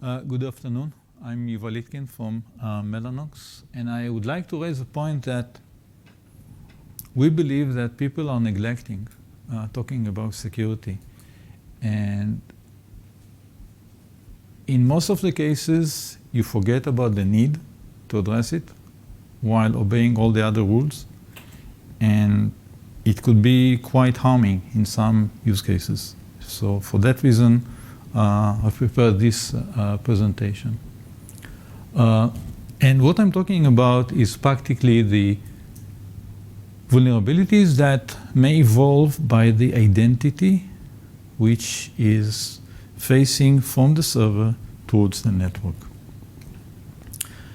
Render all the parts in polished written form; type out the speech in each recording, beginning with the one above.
Good afternoon. I'm Yuval Itkin from Mellanox, and I would like to raise a point that we believe that people are neglecting talking about security. And in most of the cases, you forget about the need to address it while obeying all the other rules. And it could be quite harming in some use cases. So for that reason, I've prepared this presentation. And what I'm talking about is practically the vulnerabilities that may evolve by the identity which is facing from the server towards the network.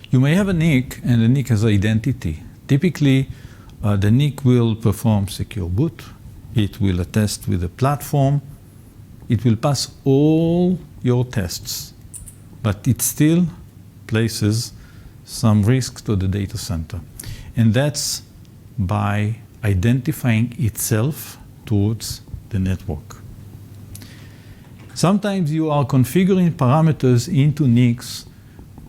You may have a NIC, and the NIC has identity. Typically, the NIC will perform secure boot. It will attest with the platform. It will pass all your tests, but it still places some risk to the data center. And that's by identifying itself towards the network. Sometimes you are configuring parameters into NICs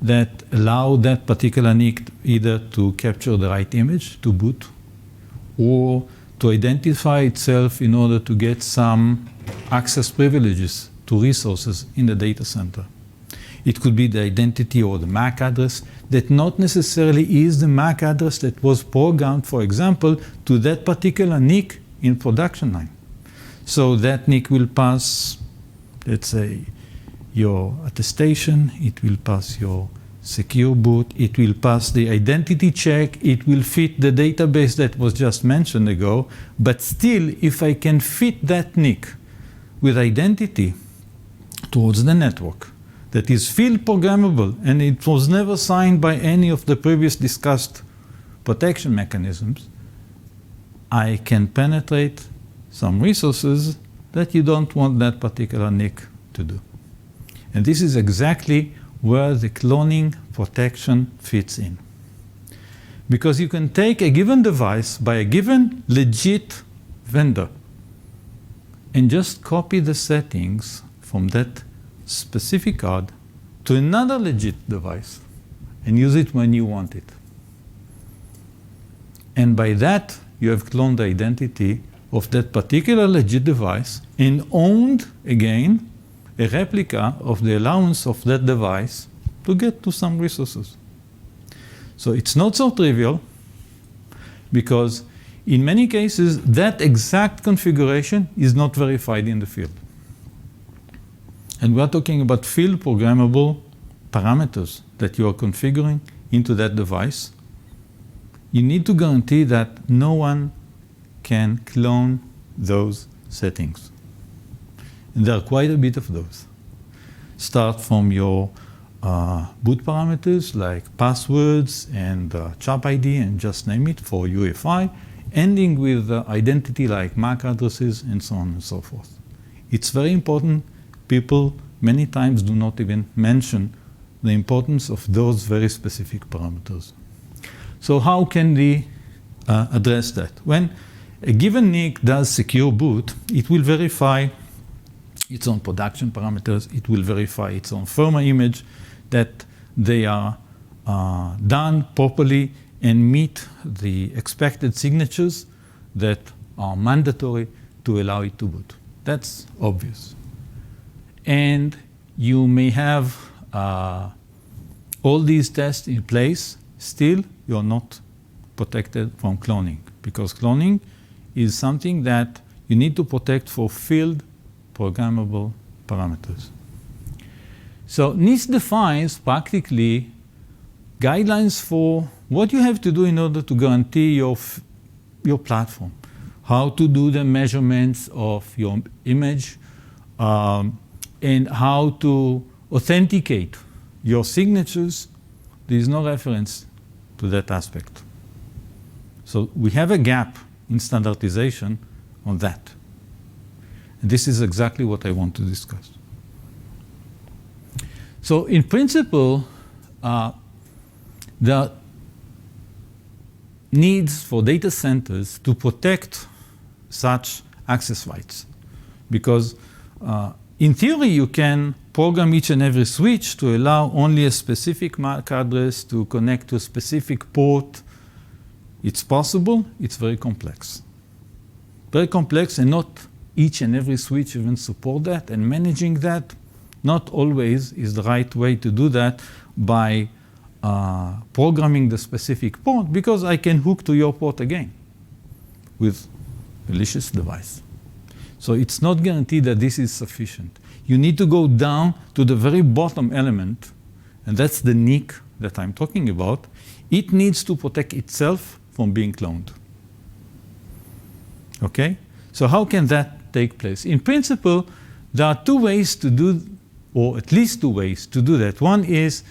that allow that particular NIC either to capture the right image to boot or to identify itself in order to get some access privileges to resources in the data center. It could be the identity or the MAC address that not necessarily is the MAC address that was programmed, for example, to that particular NIC in production line. So that NIC will pass, let's say, your attestation, it will pass your secure boot, it will pass the identity check, it will fit the database that was just mentioned ago, but still, if I can fit that NIC with identity towards the network that is field programmable and it was never signed by any of the previous discussed protection mechanisms, I can penetrate some resources that you don't want that particular NIC to do. And this is exactly where the cloning protection fits in. Because you can take a given device by a given legit vendor and just copy the settings from that specific card to another legit device and use it when you want it. And by that, you have cloned the identity of that particular legit device and owned, again, a replica of the allowance of that device to get to some resources. So it's not so trivial because in many cases, that exact configuration is not verified in the field. And we're talking about field programmable parameters that you are configuring into that device. You need to guarantee that no one can clone those settings. And there are quite a bit of those. Start from your boot parameters like passwords and CHAP ID and just name it for UEFI, ending with identity like MAC addresses and so on and so forth. It's very important. People many times do not even mention the importance of those very specific parameters. So how can we address that? When a given NIC does secure boot, it will verify its own production parameters. It will verify its own firmware image that they are done properly and meet the expected signatures that are mandatory to allow it to boot. That's obvious. And you may have all these tests in place, still you're not protected from cloning, because cloning is something that you need to protect for field programmable parameters. So NIST defines practically guidelines for what you have to do in order to guarantee your platform, how to do the measurements of your image, and how to authenticate your signatures. There is no reference to that aspect. So we have a gap in standardization on that. And this is exactly what I want to discuss. So in principle, there are needs for data centers to protect such access rights. Because in theory, you can program each and every switch to allow only a specific MAC address to connect to a specific port. It's possible, it's very complex. Very complex, and not each and every switch even support that, and managing that not always is the right way to do that by programming the specific port, because I can hook to your port again with malicious device. So it's not guaranteed that this is sufficient. You need to go down to the very bottom element, and that's the NIC that I'm talking about. It needs to protect itself from being cloned. Okay? So how can that take place? In principle, there are two ways to do, or at least two ways to do that. One is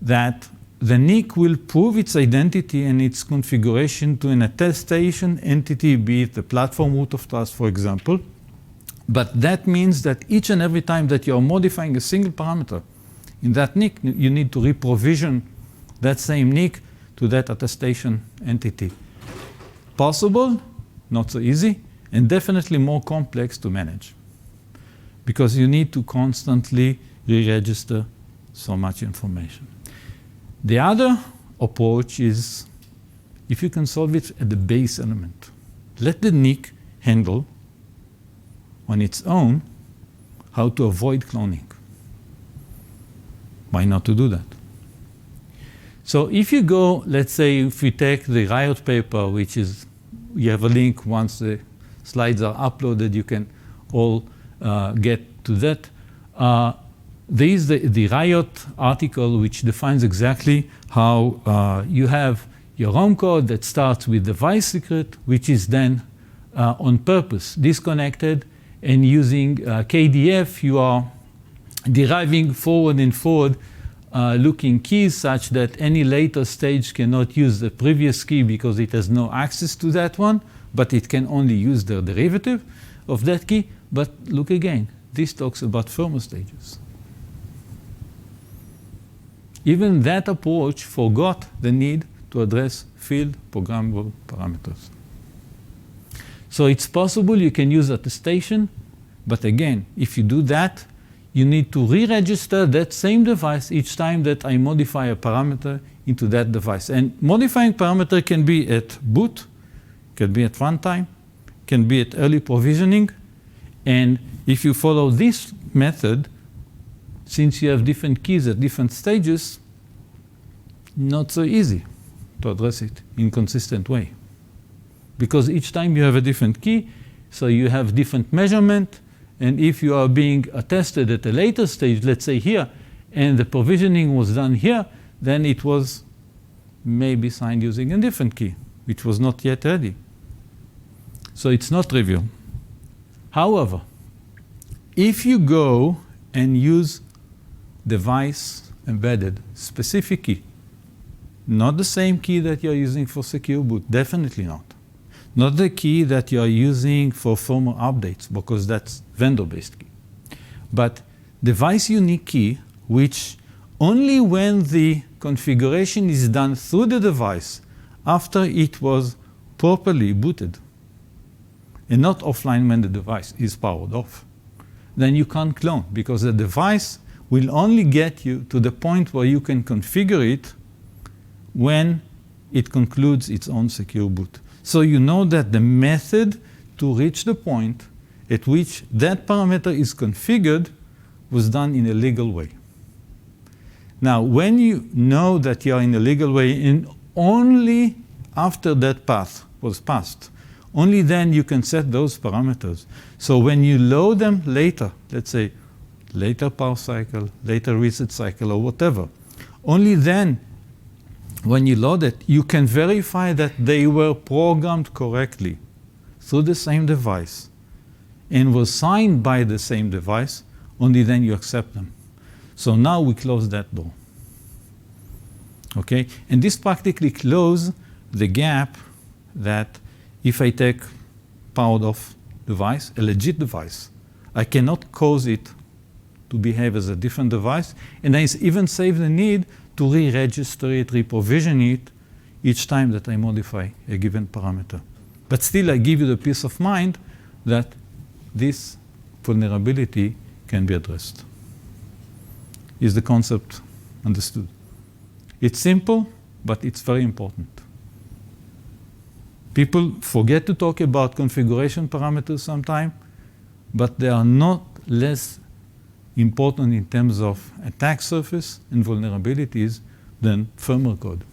that the NIC will prove its identity and its configuration to an attestation entity, be it the platform root of trust, for example. But that means that each and every time that you're modifying a single parameter in that NIC, you need to reprovision that same NIC to that attestation entity. Possible, not so easy, and definitely more complex to manage, because you need to constantly re-register so much information. The other approach is if you can solve it at the base element. Let the NIC handle on its own how to avoid cloning. Why not to do that? So if you go, let's say, if we take the Riot paper, which is, you have a link once the slides are uploaded, you can all get to that. There is the Riot article, which defines exactly how you have your ROM code that starts with device secret, which is then on purpose disconnected, and using KDF, you are deriving forward and forward looking keys such that any later stage cannot use the previous key because it has no access to that one, but it can only use the derivative of that key. But look again, this talks about firmware stages. Even that approach forgot the need to address field programmable parameters. So it's possible you can use attestation, but again, if you do that, you need to re-register that same device each time that I modify a parameter into that device. And modifying parameter can be at boot, can be at runtime, can be at early provisioning. And if you follow this method, since you have different keys at different stages, not so easy to address it in a consistent way. Because each time you have a different key, so you have different measurement, and if you are being attested at a later stage, let's say here, and the provisioning was done here, then it was maybe signed using a different key, which was not yet ready. So it's not trivial. However, if you go and use device embedded specific key, not the same key that you're using for secure boot, definitely not. Not the key that you are using for firmware updates, because that's vendor-based key. But device unique key, which only when the configuration is done through the device after it was properly booted, and not offline when the device is powered off, then you can't clone, because the device will only get you to the point where you can configure it when it concludes its own secure boot. So you know that the method to reach the point at which that parameter is configured was done in a legal way. Now, when you know that you are in a legal way, and only after that path was passed, only then you can set those parameters. So when you load them later, let's say later power cycle, later reset cycle, or whatever, only then when you load it, you can verify that they were programmed correctly through the same device and were signed by the same device, only then you accept them. So now we close that door. Okay? And this practically closes the gap that if I take powered off device, a legit device, I cannot cause it to behave as a different device, and I even save the need to re-register it, re-provision it each time that I modify a given parameter. But still, I give you the peace of mind that this vulnerability can be addressed. is the concept understood. It's simple, but it's very important. People forget to talk about configuration parameters sometimes, but they are not less important in terms of attack surface and vulnerabilities than firmware code.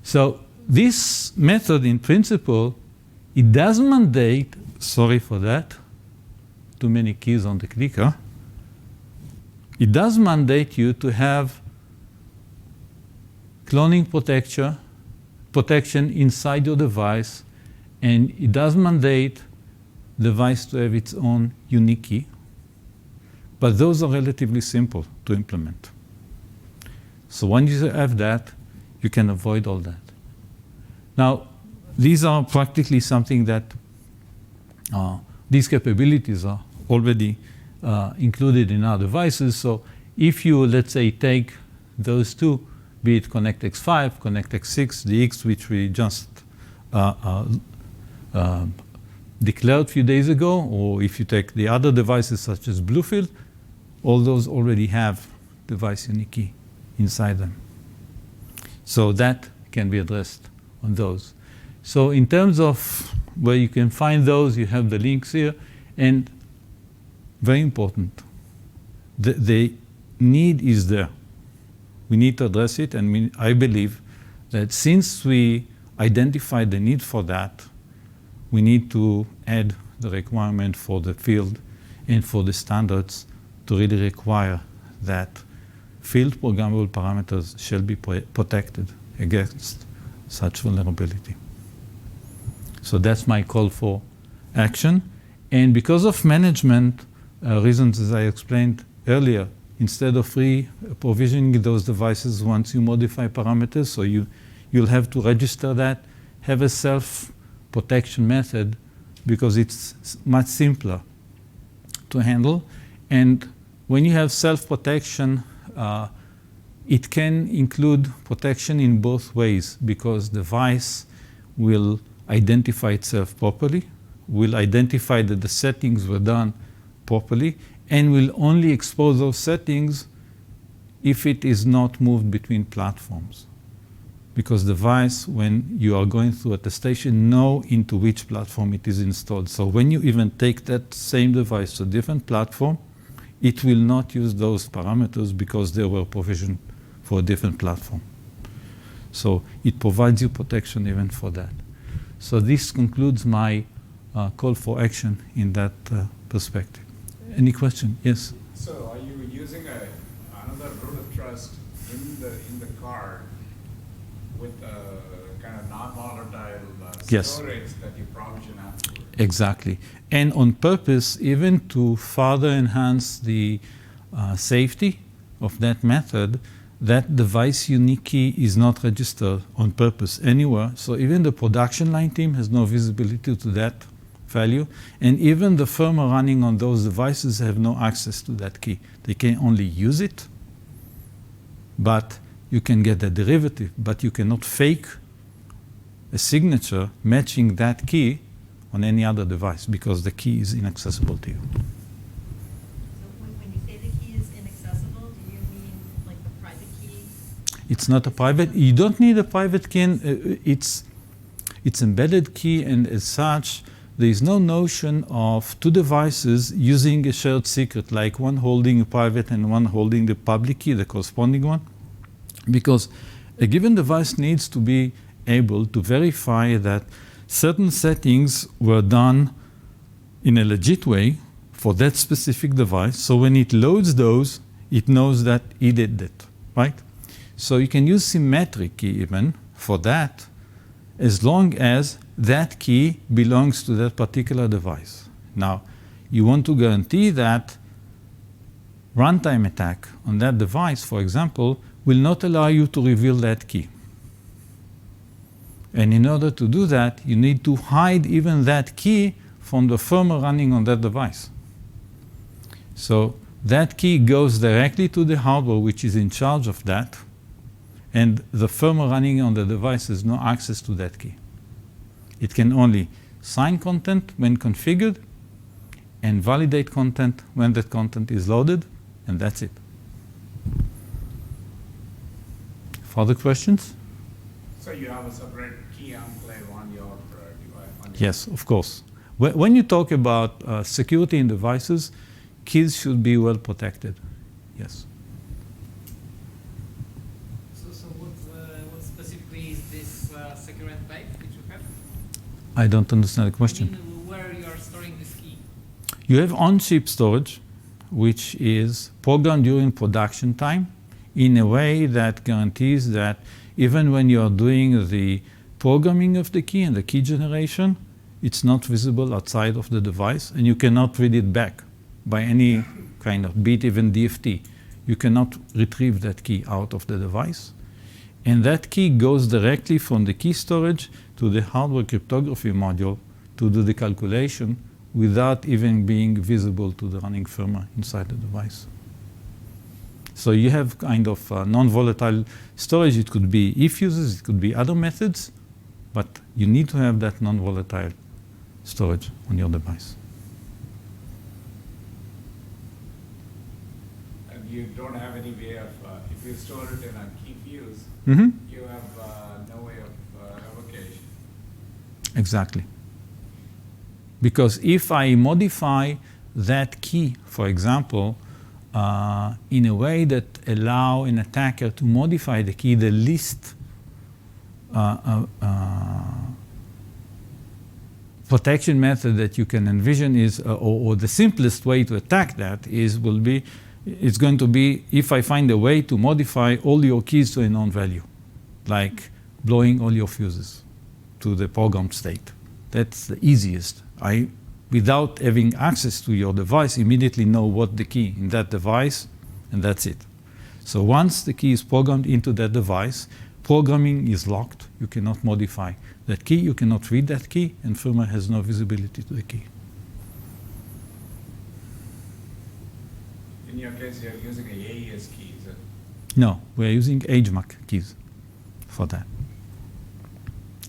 So this method, in principle, it does mandate, sorry for that, too many keys on the clicker. It does mandate you to have cloning protection inside your device, and it does mandate the device to have its own unique key. But those are relatively simple to implement. So when you have that, you can avoid all that. Now, these are practically something that these capabilities are already included in our devices. So if you, let's say, take those two, be it ConnectX-5, ConnectX-6, the X which we just declared a few days ago, or if you take the other devices such as Bluefield, all those already have device unique key inside them. So that can be addressed on those. So in terms of where you can find those, you have the links here. And very important, the need is there. We need to address it, and I believe that since we identified the need for that, we need to add the requirement for the field and for the standards to really require that field programmable parameters shall be protected against such vulnerability. So that's my call for action. And because of management reasons, as I explained earlier, instead of provisioning those devices once you modify parameters, so you'll have to register that, have a self-protection method, because it's much simpler to handle. And when you have self-protection, it can include protection in both ways, because the device will identify itself properly, will identify that the settings were done properly, and will only expose those settings if it is not moved between platforms. Because the device, when you are going through attestation, know into which platform it is installed. So when you even take that same device to a different platform, it will not use those parameters because they were provisioned for a different platform. So it provides you protection even for that. So this concludes my call for action in that perspective. Any question? Yes? So are you using another root of trust in the card with a kind of non-volatile storage that you provision afterwards? Exactly. And on purpose, even to further enhance the safety of that method, that device unique key is not registered on purpose anywhere. So even the production line team has no visibility to that value. And even the firmware running on those devices have no access to that key. They can only use it, but you can get a derivative, but you cannot fake a signature matching that key on any other device because the key is inaccessible to you. So when you say the key is inaccessible, do you mean like the private key? It's not a private. You don't need a private key. It's embedded key, and as such, there is no notion of two devices using a shared secret, like one holding a private and one holding the public key, the corresponding one, because a given device needs to be able to verify that certain settings were done in a legit way for that specific device. So when it loads those, it knows that it did it, right? So you can use symmetric key even for that, as long as that key belongs to that particular device. Now, you want to guarantee that runtime attack on that device, for example, will not allow you to reveal that key. And in order to do that, you need to hide even that key from the firmware running on that device. So that key goes directly to the hardware which is in charge of that, and the firmware running on the device has no access to that key. It can only sign content when configured and validate content when that content is loaded, and that's it. Further questions? So you have a separate key enclave on your device? Yes, of course. When you talk about security in devices, keys should be well protected. Yes. So what specifically is this secure enclave that you have? I don't understand the question. I mean, where you are storing this key? You have on-chip storage, which is programmed during production time in a way that guarantees that even when you are doing the programming of the key and the key generation, it's not visible outside of the device, and you cannot read it back by any kind of, be it even DFT. You cannot retrieve that key out of the device. And that key goes directly from the key storage to the hardware cryptography module to do the calculation without even being visible to the running firmware inside the device. So you have kind of non-volatile storage. It could be if uses, it could be other methods, but you need to have that non-volatile storage on your device. And you don't have any way of, if you store it in a key fuse, Mm-hmm. you have no way of evocation. Exactly. Because if I modify that key, for example, in a way that allow an attacker to modify the key, the least protection method that you can envision is, or the simplest way to attack that is, it's going to be if I find a way to modify all your keys to a known value, like blowing all your fuses to the programmed state. That's the easiest. Without having access to your device, immediately know what the key in that device, and that's it. So once the key is programmed into that device, programming is locked. You cannot modify that key. You cannot read that key, and firmware has no visibility to the key. In your case, you're using a AES key, is it? No, we're using HMAC keys for that.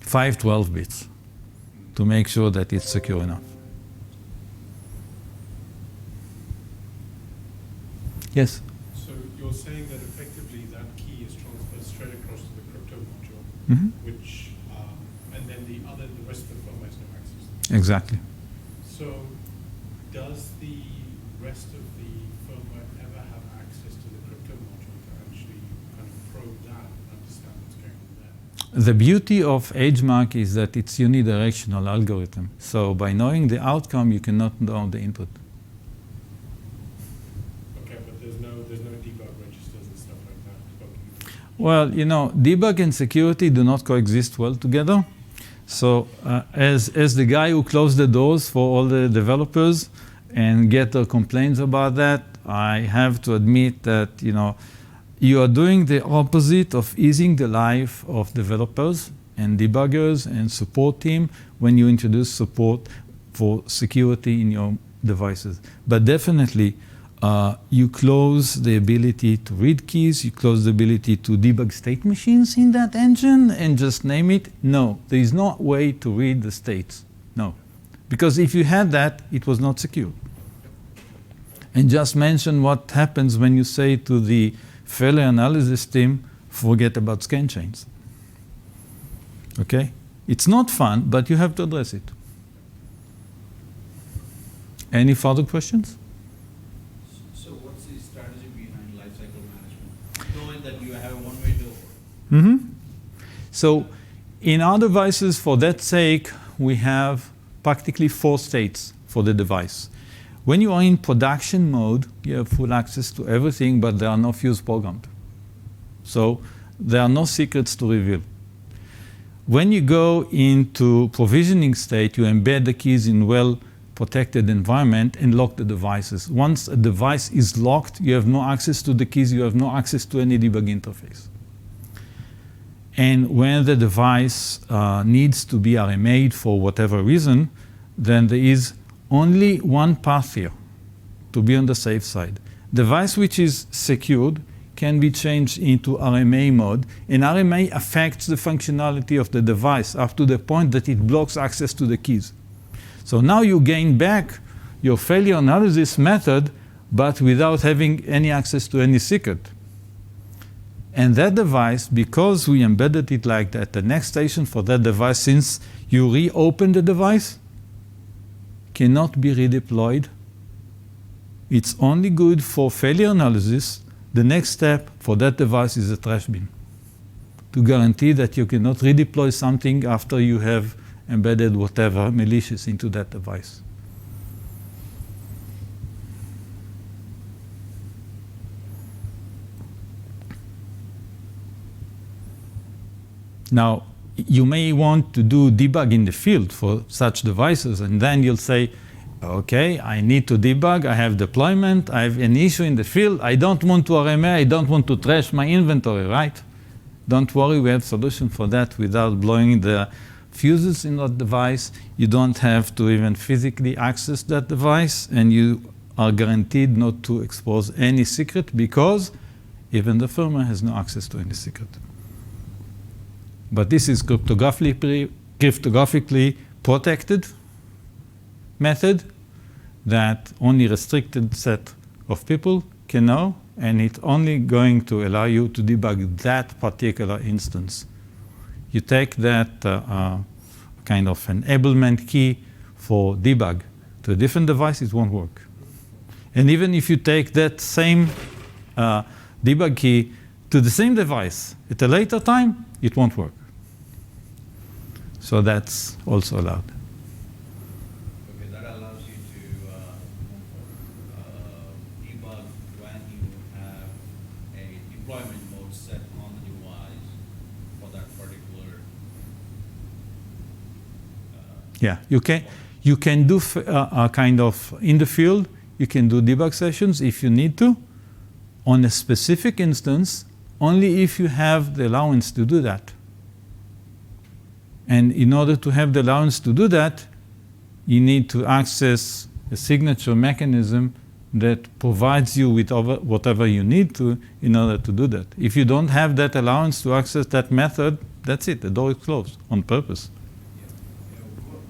512 bits to make sure that it's secure enough. Yes? So you're saying that effectively that key is transferred straight across to the crypto module, Mm-hmm. which, and then the rest of the firmware has no access to it. Exactly. So does the rest of the firmware ever have access to the crypto module to actually kind of probe that and understand what's going on there? The beauty of HMAC is that it's unidirectional algorithm. So by knowing the outcome, you cannot know the input. Okay, but there's no debug registers and stuff like that. Well, debug and security do not coexist well together. So as the guy who closed the doors for all the developers and get their complaints about that, I have to admit that, you are doing the opposite of easing the life of developers and debuggers and support team when you introduce support for security in your devices. But definitely, you close the ability to read keys, you close the ability to debug state machines in that engine and just name it. No, there is no way to read the states. No. Because if you had that, it was not secure. And just mention what happens when you say to the failure analysis team, forget about scan chains. Okay? It's not fun, but you have to address it. Any further questions? So what's the strategy behind lifecycle management? Knowing that you have a one-way door. Mm-hmm. So in our devices, for that sake, we have practically 4 states for the device. When you are in production mode, you have full access to everything, but there are no fuse programmed. So there are no secrets to reveal. When you go into provisioning state, you embed the keys in well-protected environment and lock the devices. Once a device is locked, you have no access to the keys, you have no access to any debug interface. And when the device needs to be RMA'd for whatever reason, then there is only one path here to be on the safe side. Device which is secured can be changed into RMA mode, and RMA affects the functionality of the device up to the point that it blocks access to the keys. So now you gain back your failure analysis method but without having any access to any secret. And that device, because we embedded it like that, the next station for that device, since you reopen the device, cannot be redeployed. It's only good for failure analysis. The next step for that device is a trash bin, to guarantee that you cannot redeploy something after you have embedded whatever malicious into that device. Now, you may want to do debug in the field for such devices, and then you'll say, okay, I need to debug, I have deployment, I have an issue in the field, I don't want to RMA, I don't want to trash my inventory, right? Don't worry, we have a solution for that without blowing the fuses in that device. You don't have to even physically access that device, and you are guaranteed not to expose any secret, because even the firmware has no access to any secret. But this is cryptographically protected method that only restricted set of people can know, and it's only going to allow you to debug that particular instance. You take that kind of enablement key for debug to a different device, it won't work. And even if you take that same debug key to the same device at a later time, it won't work. So that's also allowed. Okay, that allows you to debug when you have a deployment mode set on the device for that particular. Yeah, you can do kind of in the field, you can do debug sessions if you need to on a specific instance, only if you have the allowance to do that. And in order to have the allowance to do that, you need to access a signature mechanism that provides you with whatever you need to in order to do that. If you don't have that allowance to access that method, that's it, the door is closed on purpose.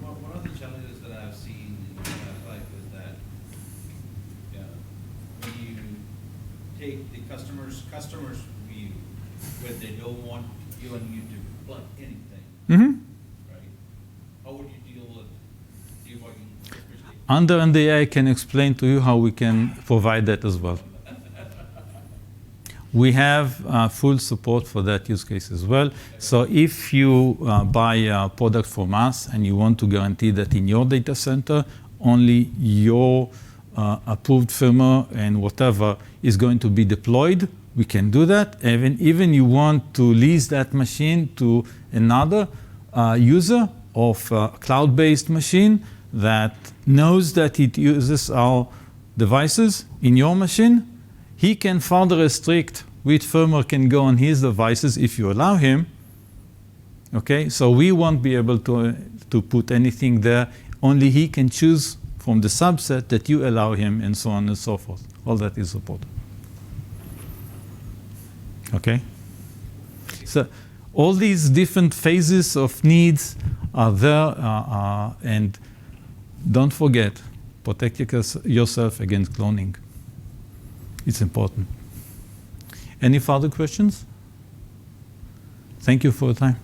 One of the challenges that I've seen in my past life is that when you take the customer's view, where they don't want you and you to plug anything, Mm-hmm. right? How would you deal with debugging, especially? Under NDA, I can explain to you how we can provide that as well. We have full support for that use case as well. So if you buy a product from us and you want to guarantee that in your data center, only your approved firmware and whatever is going to be deployed, we can do that. Even you want to lease that machine to another user of a cloud-based machine that knows that it uses our devices in your machine, he can further restrict which firmware can go on his devices if you allow him. Okay, so we won't be able to put anything there. Only he can choose from the subset that you allow him, and so on and so forth. All that is supported. Okay? So all these different phases of needs are there, and don't forget, protect yourself against cloning. It's important. Any further questions? Thank you for your time.